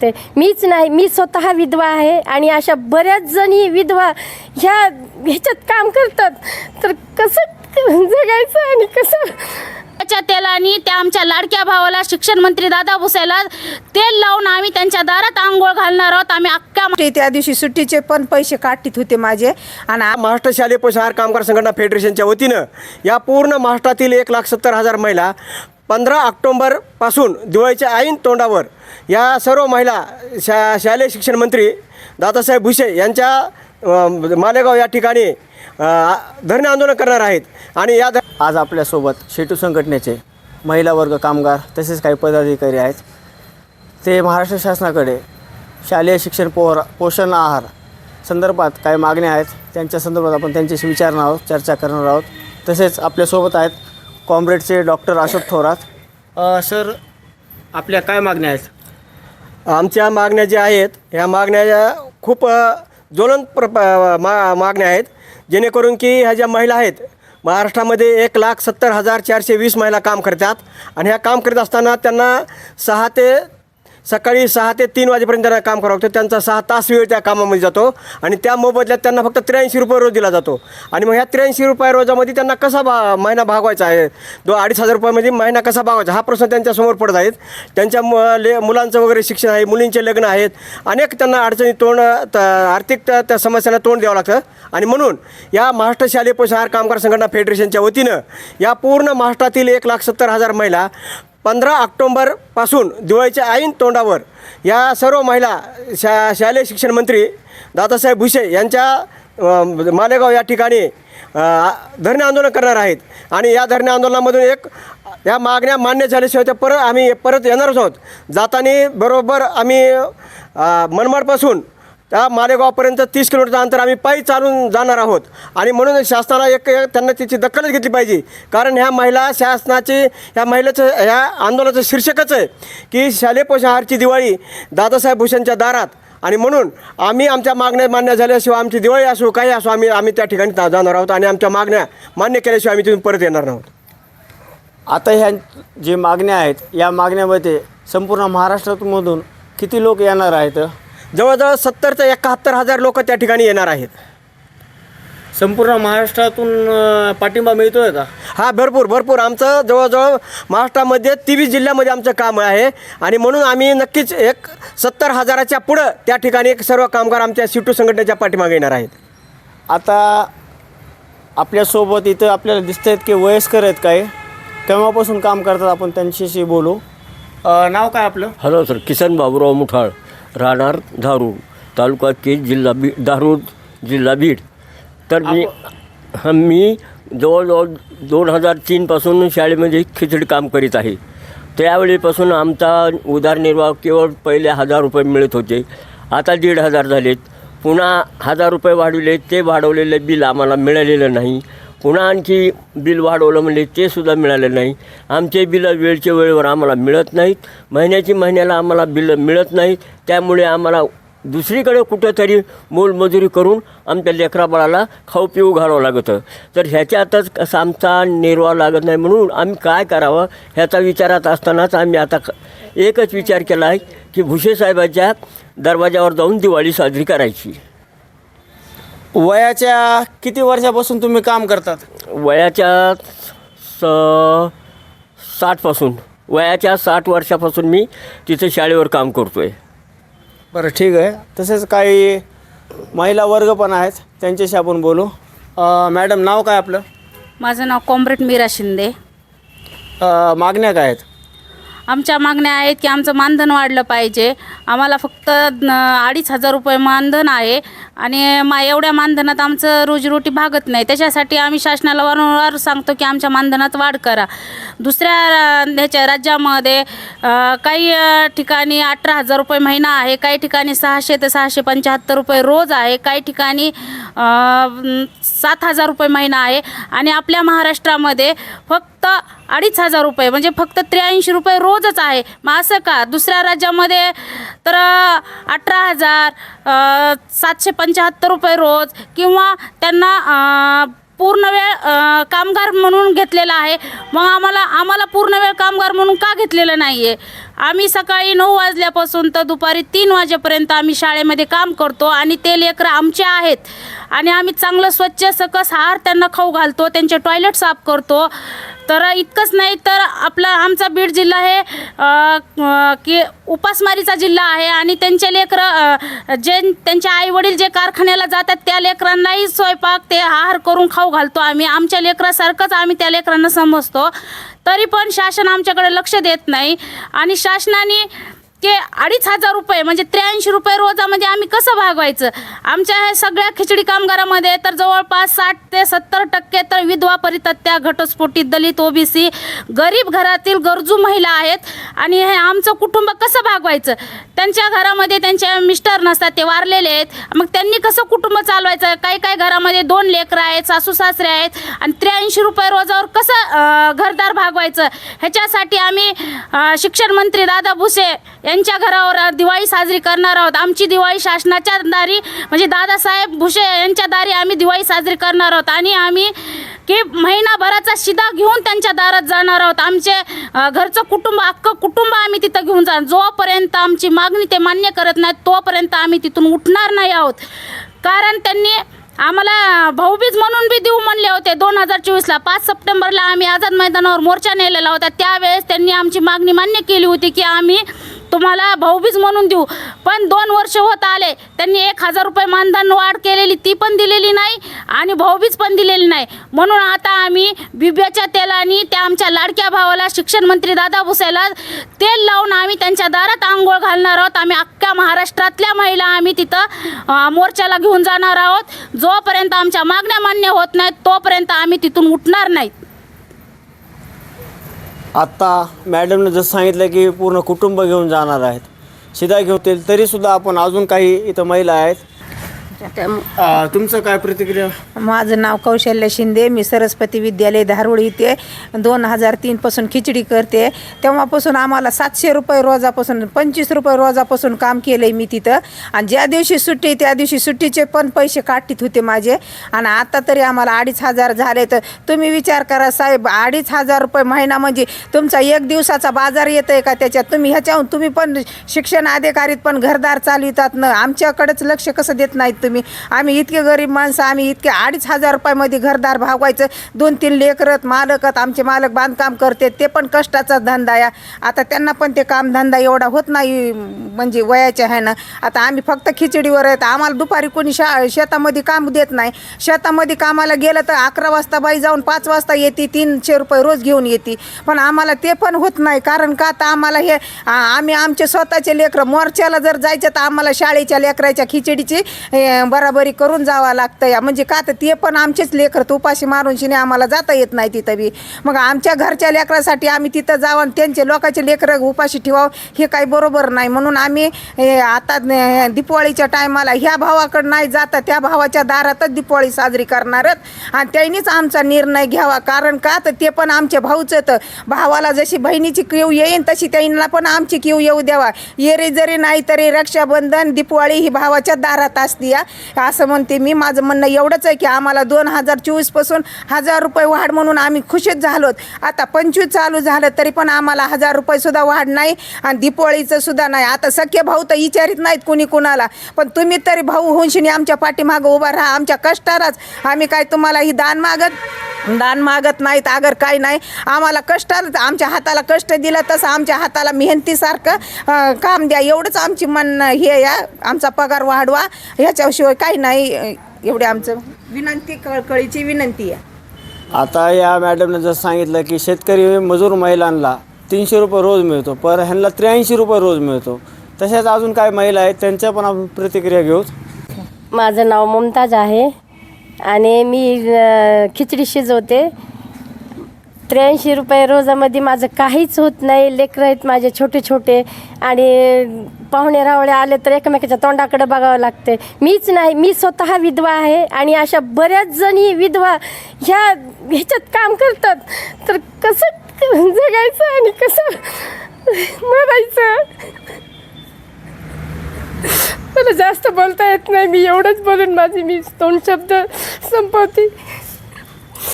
मीच नाही, मी स्वतः विधवा आहे आणि अशा बऱ्याच जणी विधवा ह्याच्यात काम करतात. तर कसं जगायचं आणि कसं त्याच्या तेलाने त्या आमच्या लाडक्या भावाला शिक्षण मंत्री दादा भुसेला तेल लावून आम्ही त्यांच्या दारात आंघोळ घालणार आहोत. आम्ही अख्ख्या त्या दिवशी सुट्टीचे पण पैसे काढत होते माझे. आणि महाराष्ट्र शालेय पोषाहार कामगार संघटना फेडरेशनच्या वतीनं या पूर्ण महाराष्ट्रातील 1,70,000 महिला 15 ऑक्टोंबरपासून दिवाळीच्या ऐन तोंडावर या सर्व महिला शालेय शिक्षण मंत्री दादासाहेब भुसे यांच्या मालेगाव या ठिकाणी धरणे आंदोलन करणार आहेत. आणि आज आपल्यासोबत शेतू संघटनेचे महिला वर्ग कामगार तसेच काही पदाधिकारी आहेत. ते महाराष्ट्र शासनाकडे शालेय शिक्षण पोषण आहार संदर्भात काही मागण्या आहेत. त्यांच्या संदर्भात आपण त्यांच्याशी विचारणार आहोत, चर्चा करणार आहोत. तसेच आपल्यासोबत आहेत कॉम्रेडचे डॉक्टर अशोक थोरात. सर, आपल्या काय मागण्या आहेत? आमच्या मागण्या ज्या आहेत ह्या मागण्या खूप ज्वलंत मागण्या आहेत, जेणेकरून की ह्या ज्या महिला आहेत महाराष्ट्रामध्ये 1,70,420 महिला काम करतात. आणि ह्या काम करत असताना त्यांना सकाळी 6 ते 3 वाजेपर्यंत त्यांना काम करावं लागतं. त्यांचा 6 तास वेळ त्या कामामध्ये जातो आणि त्या मोबदल्यात त्यांना फक्त 83 रुपये रोज दिला जातो. आणि मग ह्या 83 रुपये रोजामध्ये त्यांना कसा महिना भागवायचा आहे, 2-2,500 रुपयामध्ये महिना कसा भागवायचा हा प्रश्न त्यांच्यासमोर पडत आहेत. त्यांच्या मुलांचं वगैरे शिक्षण आहे, मुलींचे लग्न आहेत, अनेक त्यांना अडचणी आर्थिक त्या समस्यांना तोंड द्यावं लागतं. आणि म्हणून या महाराष्ट्र शालेय पोषाहार कामगार संघटना फेडरेशनच्या वतीनं या पूर्ण महाराष्ट्रातील 1,70,000 महिला 15 ऑक्टोंबरपासून दिवाळीच्या ऐन तोंडावर या सर्व महिला शालेय शिक्षण मंत्री दादासाहेब भुसे यांच्या मालेगाव या ठिकाणी धरणे आंदोलन करणार आहेत. आणि या धरणे आंदोलनामधून या मागण्या मान्य झाल्याशिवाय त्या आम्ही परत येणारच आहोत. जाताना बरोबर आम्ही मनमाडपासून त्या मालेगावपर्यंत 30 किलोमीटरचं अंतर आम्ही पायी चालून जाणार आहोत. आणि म्हणून शासनाला त्यांना त्याची दखलच घेतली पाहिजे. कारण ह्या महिलेचं ह्या आंदोलनाचं शीर्षकच आहे की शालेय पोषाहारची दिवाळी दादासाहेब भुसेंच्या दारात. आणि म्हणून आम्ही आमच्या मागण्या मान्य झाल्याशिवाय आमची दिवाळी असो काही असो आम्ही त्या ठिकाणी जाणार आहोत आणि आमच्या मागण्या मान्य केल्याशिवाय आम्ही तिथून परत येणार आहोत. आता ह्या जे मागण्या आहेत या मागण्यामध्ये संपूर्ण महाराष्ट्रामधून किती लोक येणार आहेत? जवळजवळ 70,000 ते 71,000 लोक त्या ठिकाणी येणार आहेत. संपूर्ण महाराष्ट्रातून पाठिंबा मिळतो आहे का? हा, भरपूर. आमचं जवळजवळ महाराष्ट्रामध्ये 23 जिल्ह्यामध्ये आमचं काम आहे. आणि म्हणून आम्ही नक्कीच 70,000च्या पुढं त्या ठिकाणी सर्व कामगार आमच्या शेतू संघटनेच्या पाठीमागे येणार आहेत. आता आपल्यासोबत इथं आपल्याला दिसत आहेत की वयस्कर आहेत काही, केव्हापासून काम करतात, आपण त्यांच्याशी बोलू. नाव काय आपलं? हॅलो सर, किसन बाबूराव मुठाळ, राहणार धारूर, तालुका केज, जिल्हा बीड. तर मी जवळजवळ 2003पासून शाळेमध्ये खिचडी काम करीत आहे. त्यावेळीपासून आमचा उदरनिर्वाह केवळ पहिले 1,000 रुपये मिळत होते, आता 1,500 झालेत. पुन्हा 1,000 रुपये वाढवले, ते वाढवलेले बिल आम्हाला मिळालेलं नाही. पुन्हा आणखी बिल वाढवलं म्हणजे ते सुद्धा मिळालं नाही. आमचे बिलं वेळच्या वेळेवर आम्हाला मिळत नाहीत, महिन्याला आम्हाला बिलं मिळत नाहीत. त्यामुळे आम्हाला दुसरीकडे कुठंतरी मोलमजुरी करून आमच्या लेकराबाळाला खाऊ पिऊ घालावं लागतं. तर ह्याच्यातच कसं आमचा निर्वाह लागत नाही, म्हणून आम्ही काय करावं ह्याचा विचारात असतानाच आम्ही आता एकच विचार केला आहे की भुसे साहेबांच्या दरवाजावर जाऊन दिवाळी साजरी करायची. वयाच्या किती वर्षापासून तुम्ही काम करतात? वयाच्या 60 वर्षापासून मी तिथे शाळेवर काम करतो आहे. बरं, ठीक आहे. तसेच काही महिला वर्ग पण आहेत, त्यांच्याशी आपण बोलू. मॅडम, नाव काय आपलं? माझं नाव कॉम्रेड मीरा शिंदे. मागण्या काय आहेत? आमच्या मागण्या आहेत की आमचं मानधन वाढलं पाहिजे. आम्हाला फक्त 2,500 रुपये मानधन आहे आणि एवढ्या मानधनात आमचं रोजीरोटी भागत नाही. त्याच्यासाठी आम्ही शासनाला वारंवार सांगतो की आमच्या मानधनात वाढ करा. दुसऱ्या राज्यामध्ये काही ठिकाणी 18,000 रुपये महिना आहे, काही ठिकाणी 600 ते 675 रुपये रोज आहे, काही ठिकाणी 7,000 रुपये महिना आहे. आणि आपल्या महाराष्ट्रामध्ये फक्त 2,500 रुपये म्हणजे फक्त 83 रुपये रोजच आहे. मग असं का? दुसऱ्या राज्यामध्ये तर 18,000 775 रुपये रोज किंवा त्यांना पूर्ण वेळ कामगार म्हणून घेतलेला आहे. मग आम्हाला पूर्ण वेळ कामगार म्हणून का घेतलेलं नाही आहे? आम्ही सकाळी 9 वाजल्यापासून तर दुपारी 3 वाजेपर्यंत आम्ही शाळेमध्ये काम करतो आणि ते लेकरं आमचे आहेत आणि आम्ही चांगलं स्वच्छ सकस आहार त्यांना खाऊ घालतो, त्यांचे टॉयलेट साफ करतो. तर इतकंच नाही तर आमचा बीड जिल्हा हे की उपासमारीचा जिल्हा आहे आणि त्यांचे लेकरं जे त्यांचे आईवडील जे कारखान्याला जातात त्या लेकरांनाही स्वयंपाक ते आहार करून खाऊ घालतो आम्ही. आमच्या लेकरासारखंच आम्ही त्या लेकरांना समजतो. तरी पण शासन आमच्याकडे लक्ष देत नाही आणि शासनाने ते 2,500 रुपये म्हणजे 83 रुपये रोजामध्ये आम्ही कसं भागवायचं. आमच्या ह्या सगळ्या खिचडी कामगारामध्ये तर जवळपास 60 ते 70% तर विधवा परितत्या, घटस्फोटित, दलित, OBC, गरीब घरातील गरजू महिला आहेत आणि हे आमचं कुटुंब कसं भागवायचं. त्यांच्या घरामध्ये त्यांचे मिस्टर नसतात, ते वारलेले आहेत, मग त्यांनी कसं कुटुंब चालवायचं. काही घरामध्ये 2 लेकरं आहेत, सासू सासरे आहेत आणि 83 रुपये रोजावर कसं घरदार भागवायचं. ह्याच्यासाठी आम्ही शिक्षण मंत्री दादा भुसे यांच्या घरावर दिवाळी साजरी करणार आहोत. आमची दिवाळी शासनाच्या दारी म्हणजे दादासाहेब भुसे यांच्या दारी आम्ही दिवाळी साजरी करणार आहोत आणि आम्ही की महिनाभराचा शिदा घेऊन त्यांच्या दारात जाणार आहोत. आमचे घरचं कुटुंब, अख्खं कुटुंब आम्ही तिथं घेऊन जाणार. जोपर्यंत आमची मागणी ते मान्य करत नाहीत तोपर्यंत आम्ही तिथून उठणार नाही आहोत. कारण त्यांनी आम्हाला भाऊबीज म्हणून बी देऊ म्हणले होते 2024ला. 5 सप्टेंबरला आम्ही आझाद मैदानावर मोर्चा नेलेला होता. त्यावेळेस त्यांनी आमची मागणी मान्य केली होती की आम्ही तुम्हाला भाऊबीज म्हणून देऊ. पण 2 वर्ष होत आले, त्यांनी 1,000 रुपये मानधन वाढ केलेली ती पण दिलेली नाही आणि भाऊबीज पण दिलेली नाही. म्हणून आता आम्ही बिब्याच्या तेलाने त्या आमच्या लाडक्या भावाला, शिक्षण मंत्री दादा भुसेला तेल लावून आम्ही त्यांच्या दारात आंघोळ घालणार आहोत. आम्ही अख्ख्या महाराष्ट्रातल्या महिला आम्ही तिथं मोर्चाला घेऊन जाणार आहोत. जोपर्यंत आमच्या मागण्या मान्य होत नाहीत तोपर्यंत आम्ही तिथून उठणार नाहीत. आत्ता मॅडमनं जसं सांगितलं की पूर्ण कुटुंब घेऊन जाणार आहेत, शिदा घेतील, तरीसुद्धा आपण अजून काही इथं महिला आहेत. तुमचं काय प्रतिक्रिया? माझं नाव कौशल्य शिंदे. मी सरस्वती विद्यालय धारूळ इथे 2003 पासून खिचडी करते. तेव्हापासून आम्हाला 700 रुपये रोजापासून 25 रुपये रोजापासून काम केलं आहे मी तिथं. आणि ज्या दिवशी सुट्टी त्या दिवशी सुट्टीचे पण पैसे काढत होते माझे. आणि आता तरी आम्हाला 2,500 झाले. तर तुम्ही विचार करा साहेब, 2,500 रुपये महिना म्हणजे तुमचा 1 दिवसाचा बाजार येतं आहे का त्याच्यात. ह्याच्याहून तुम्ही पण शिक्षण अधिकारीत पण घरदार चालवितात ना, आमच्याकडेच लक्ष कसं देत नाहीत तुम्ही. आम्ही इतके गरीब माणसं, आम्ही इतके 2,500 रुपयामध्ये घरदार भागवायचं. 2-3 लेकरत मालकत आमचे मालक बांधकाम करते, ते पण कष्टाचा धंदा आहे. आता त्यांना पण ते कामधंदा एवढा होत नाही म्हणजे वयाच्या आहे ना. आता आम्ही फक्त खिचडीवर आहेत. आम्हाला दुपारी कोणी शेतामध्ये काम देत नाही. शेतामध्ये कामाला गेलं तर 11 वाजता बाई जाऊन 5 वाजता येते, 300 रुपये रोज घेऊन येते. पण आम्हाला ते पण होत नाही. कारण का आता आम्हाला हे आम्ही आमचे स्वतःचे लेकरं मोर्चाला जर जायचं तर आम्हाला शाळेच्या लेकराच्या खिचडीची बराबरी करून जावं लागतं या. म्हणजे का तर ते पण आमचेच लेकर उपाशी मारून शिने आम्हाला जाता येत नाही तिथं बी. मग आमच्या घरच्या लेकरासाठी आम्ही तिथं जावं आणि त्यांचे लोकांचे लेकरं उपाशी ठेवावं हे काही बरोबर नाही. म्हणून आम्ही आता दिवाळीच्या टायमाला ह्या भावाकडं नाही जाता त्या भावाच्या दारातच दिवाळी साजरी करणारच. आणि त्यांनीच आमचा निर्णय घ्यावा. कारण का तर ते पण आमचे भाऊच तर भावाला जशी बहिणीची कीव येईन तशी त्यांना पण आमची कीव येऊ द्यावा. येरी जरी नाही तरी रक्षाबंधन, दिवाळी ही भावाच्या दारात असते या, असं म्हणते मी. माझं म्हणणं एवढंच आहे की आम्हाला 2024 पासून 1,000 रुपये वाढ म्हणून आम्ही खुशीच झालोत. आता 25 चालू झालं तरी पण आम्हाला 1,000 रुपये सुद्धा वाढ नाही आणि दिवाळीचं सुद्धा नाही. आता सख्खे भाऊ तर विचारित नाहीत कुणी कुणाला, पण तुम्ही तरी भाऊ होऊनशिनी आमच्या पाठीमागं उभा राहा. आमच्या कष्टालाच आम्ही काय तुम्हाला ही दान मागत नाहीत अगर काही नाही. आम्हाला कष्टाला आमच्या हाताला कष्ट दिलं तसं आमच्या हाताला मेहनतीसारखं काम द्या, एवढंच आमची म्हणणं हे या. आमचा पगार वाढवा, ह्याच्याशिवाय काही नाही. एवढे आमचं विनंती, कळकळीची विनंती आहे. आता या मॅडमनं जसं सांगितलं की शेतकरी मजूर महिलांना 300 रुपये रोज मिळतो, पर ह्यांना 83 रुपये रोज मिळतो. तशाच अजून काय महिला आहेत त्यांच्या पण आपण प्रतिक्रिया घेऊ. माझं नाव मुमताज आहे आणि मी खिचडी शिजवते. 83 रुपये रोजामध्ये माझं काहीच होत नाही. लेकरं आहेत माझे छोटे छोटे आणि पाहुणे रावळे आले तर एकमेकाच्या तोंडाकडे बघावं लागते. मीच नाही, मी स्वतः विधवा आहे आणि अशा बऱ्याच जणी विधवा ह्याच्यात काम करतात. तर कसं जगायचं आणि कसं मरायचं. मला जास्त बोलता येत नाही. मी एवढंच बोलून मी 2 शब्द संपवते.